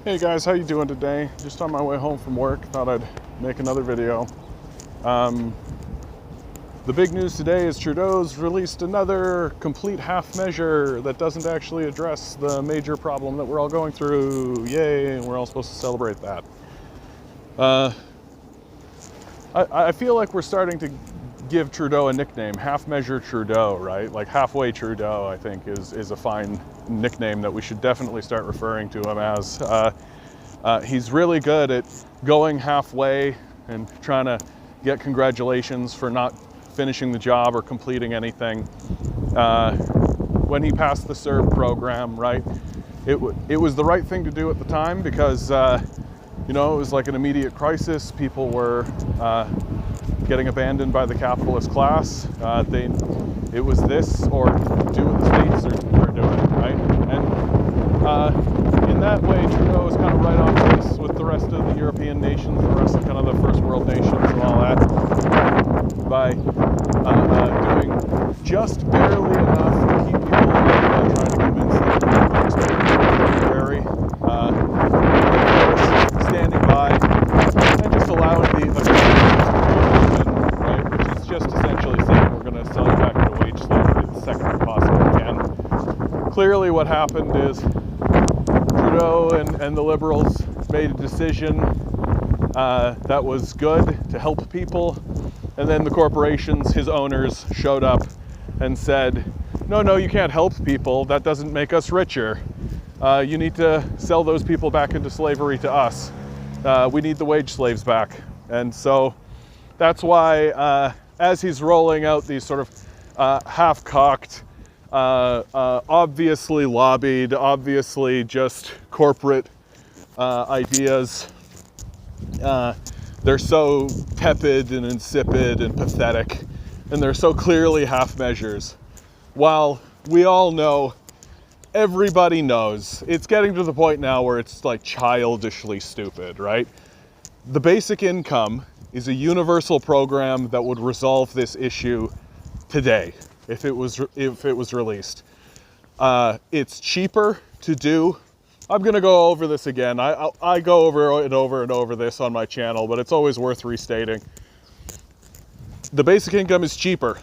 Hey guys, how you doing today? Just on my way home from work, thought I'd make another video. The big news today is Trudeau's released another complete half measure that doesn't actually address the major problem that we're all going through. Yay, and we're all supposed to celebrate that. I feel like we're starting to give Trudeau a nickname, half measure Trudeau, right? Like halfway Trudeau, I think is a fine nickname that we should definitely start referring to him as. He's really good at going halfway and trying to get congratulations for not finishing the job or completing anything. When he passed the CERB program, right, it was the right thing to do at the time because, you know, it was like an immediate crisis. People were getting abandoned by the capitalist class. It was this or do what the states are doing, right? And in that way, Trudeau is kind of right on pace with the rest of the European nations, the rest of kind of the first world nations and all that, by doing just barely enough to keep people alive, trying to convince them to expect temporary, standing by, and just allowing the right, which is just essentially saying we're going to sell you back into wage slavery the second we possibly can. Clearly what happened is Trudeau and the Liberals made a decision that was good to help people, and then the corporations, his owners, showed up and said, no, you can't help people, that doesn't make us richer. You need to sell those people back into slavery to us. We need the wage slaves back. And so that's why as he's rolling out these sort of half-cocked, obviously lobbied, obviously just corporate ideas, they're so tepid and insipid and pathetic, and they're so clearly half measures. While we all know, everybody knows, it's getting to the point now where it's like childishly stupid, right? The basic income is a universal program that would resolve this issue today if it was released. It's cheaper to do. I'm gonna go over this again. I go over and over this on my channel, but it's always worth restating. The basic income is cheaper.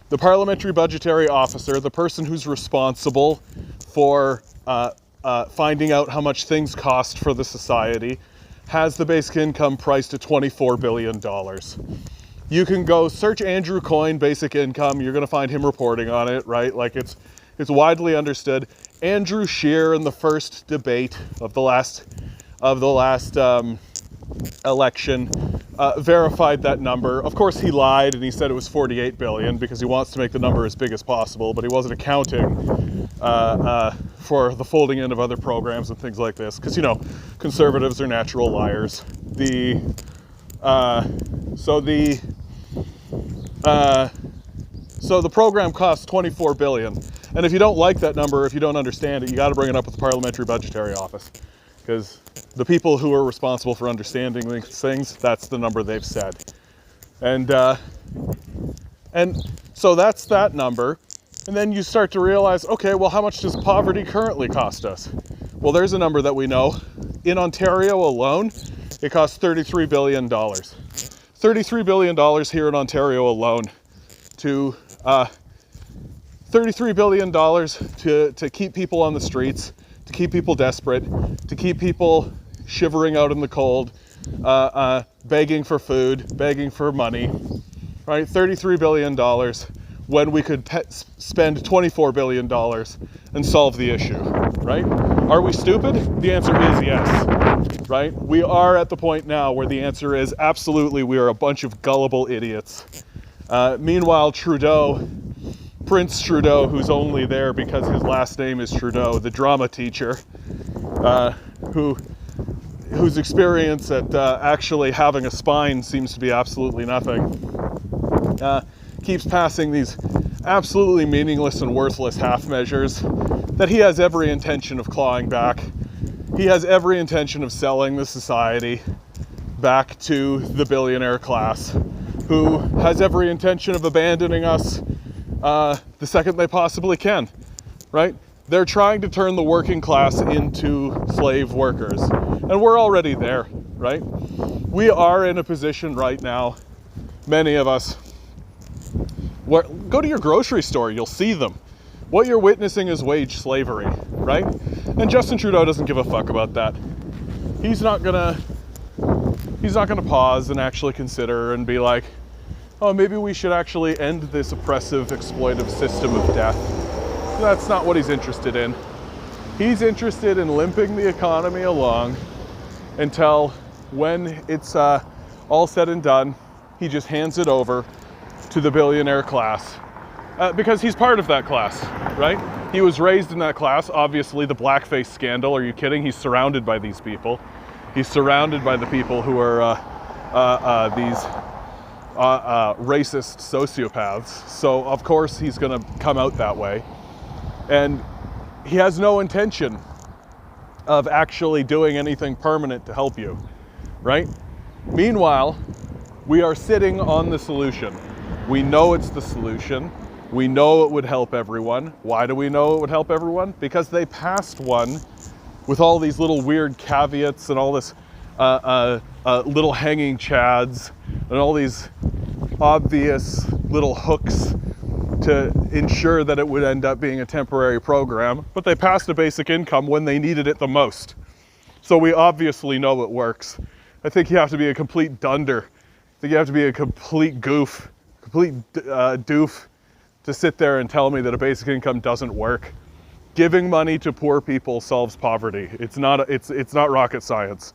The parliamentary budgetary officer, the person who's responsible for finding out how much things cost for the society, has the basic income priced at $24 billion. You can go search Andrew Coyne basic income, you're gonna find him reporting on it, right? Like it's widely understood. Andrew Scheer in the first debate of the last election verified that number. Of course he lied and he said it was 48 billion because he wants to make the number as big as possible, but he wasn't accounting for the folding in of other programs and things like this, because, you know, conservatives are natural liars. So the program costs 24 billion. And if you don't like that number, if you don't understand it, you got to bring it up with the Parliamentary Budgetary Office, because the people who are responsible for understanding these things, that's the number they've said. And so that's that number. And then you start to realize, okay, well, how much does poverty currently cost us? Well, there's a number that we know. In Ontario alone, it costs $33 billion. $33 billion here in Ontario alone to $33 billion to keep people on the streets, to keep people desperate, to keep people shivering out in the cold, begging for food, begging for money, right? $33 billion when we could spend $24 billion and solve the issue, right? Are we stupid? The answer is yes, right? We are at the point now where the answer is absolutely, we are a bunch of gullible idiots. Meanwhile, Trudeau, Prince Trudeau, who's only there because his last name is Trudeau, the drama teacher, whose experience at actually having a spine seems to be absolutely nothing, keeps passing these absolutely meaningless and worthless half measures that he has every intention of clawing back. He has every intention of selling the society back to the billionaire class, who has every intention of abandoning us the second they possibly can, right? They're trying to turn the working class into slave workers. And we're already there, right? We are in a position right now, many of us, where, go to your grocery store, you'll see them. What you're witnessing is wage slavery, right? And Justin Trudeau doesn't give a fuck about that. He's not gonna pause and actually consider and be like, oh, maybe we should actually end this oppressive, exploitive system of death. That's not what he's interested in. He's interested in limping the economy along until when it's all said and done, he just hands it over to the billionaire class. Because he's part of that class, right? He was raised in that class. Obviously, the blackface scandal, are you kidding? He's surrounded by these people. He's surrounded by the people who are these racist sociopaths. So, of course, he's gonna come out that way. And he has no intention of actually doing anything permanent to help you, right? Meanwhile, we are sitting on the solution. We know it's the solution. We know it would help everyone. Why do we know it would help everyone? Because they passed one with all these little weird caveats and all this little hanging chads and all these obvious little hooks to ensure that it would end up being a temporary program, but they passed a basic income when they needed it the most. So we obviously know it works. I think you have to be a complete dunder. I think you have to be a complete goof, complete doof to sit there and tell me that a basic income doesn't work. Giving money to poor people solves poverty. It's not rocket science.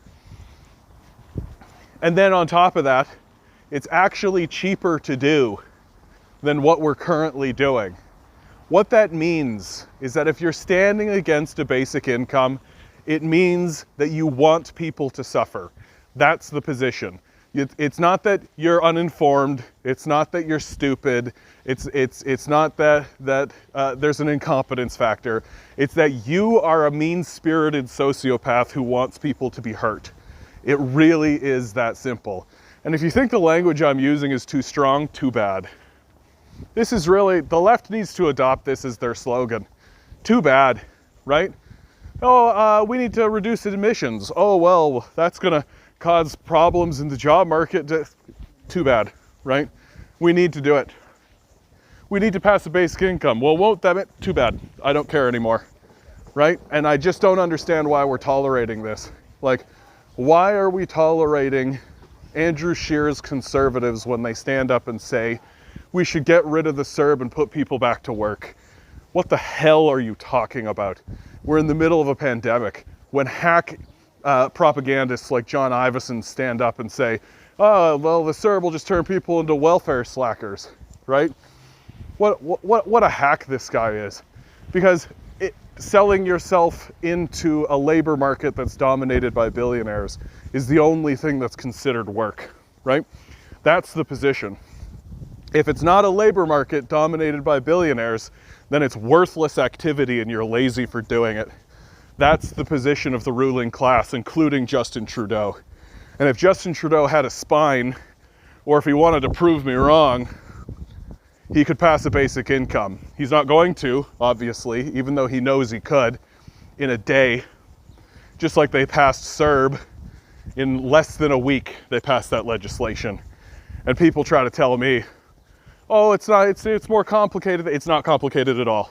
And then on top of that, it's actually cheaper to do than what we're currently doing. What that means is that if you're standing against a basic income, it means that you want people to suffer. That's the position. It's not that you're uninformed. It's not that you're stupid. It's not that there's an incompetence factor. It's that you are a mean-spirited sociopath who wants people to be hurt. It really is that simple. And if you think the language I'm using is too strong, too bad. This is really, the left needs to adopt this as their slogan. Too bad, right? Oh, we need to reduce emissions. Oh, well, that's gonna cause problems in the job market. Too bad, right? We need to do it. We need to pass a basic income. Well, won't that, too bad. I don't care anymore, right? And I just don't understand why we're tolerating this. Like, why are we tolerating Andrew Scheer's conservatives when they stand up and say, we should get rid of the CERB and put people back to work? What the hell are you talking about? We're in the middle of a pandemic. When hack propagandists like John Ivison stand up and say, oh, well, the CERB will just turn people into welfare slackers, right? What a hack this guy is. Because selling yourself into a labor market that's dominated by billionaires is the only thing that's considered work, right? That's the position. If it's not a labor market dominated by billionaires, then it's worthless activity and you're lazy for doing it. That's the position of the ruling class, including Justin Trudeau. And if Justin Trudeau had a spine, or if he wanted to prove me wrong, he could pass a basic income. He's not going to, obviously, even though he knows he could, in a day. Just like they passed CERB, in less than a week, they passed that legislation. And people try to tell me, oh, it's more complicated. It's not complicated at all.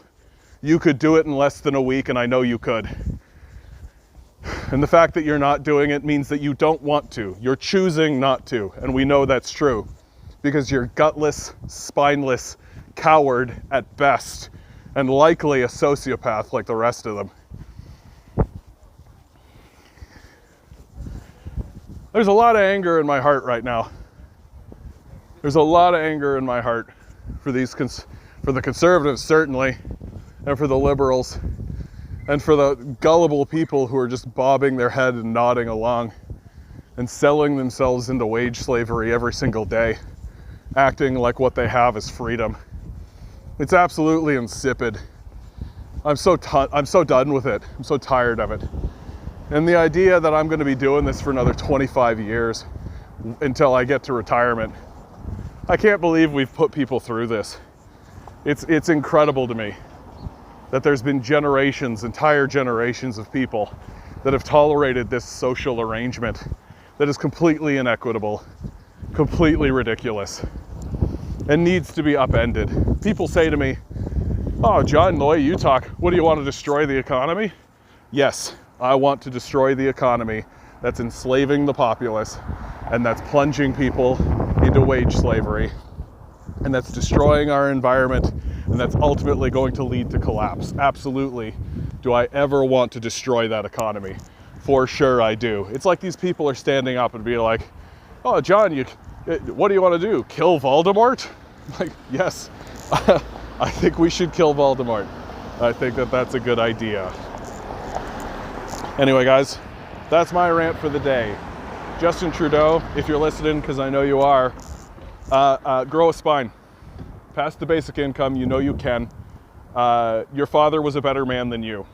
You could do it in less than a week, and I know you could. And the fact that you're not doing it means that you don't want to. You're choosing not to, and we know that's true. Because you're gutless, spineless, coward at best, and likely a sociopath like the rest of them. There's a lot of anger in my heart right now. There's a lot of anger in my heart for the conservatives, certainly, and for the liberals, and for the gullible people who are just bobbing their head and nodding along and selling themselves into wage slavery every single day, acting like what they have is freedom. It's absolutely insipid. I'm so done with it. I'm so tired of it. And the idea that I'm going to be doing this for another 25 years until I get to retirement, I can't believe we've put people through this. It's incredible to me. that there's been generations, entire generations of people that have tolerated this social arrangement that is completely inequitable, completely ridiculous, and needs to be upended. People say to me, "Oh, John, the way you talk, what do you want to destroy the economy?" Yes, I want to destroy the economy that's enslaving the populace and that's plunging people into wage slavery and that's destroying our environment and that's ultimately going to lead to collapse. Absolutely. Do I ever want to destroy that economy? For sure I do. It's like these people are standing up and being like, "Oh, John, what do you want to do? Kill Voldemort?" Like, yes, I think we should kill Voldemort. I think that that's a good idea. Anyway, guys, that's my rant for the day. Justin Trudeau, if you're listening, because I know you are, grow a spine. Pass the basic income, you know you can. Your father was a better man than you.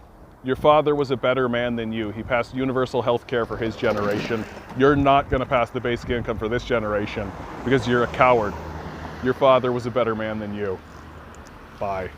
Your father was a better man than you. He passed universal health care for his generation. You're not going to pass the basic income for this generation because you're a coward. Your father was a better man than you. Bye.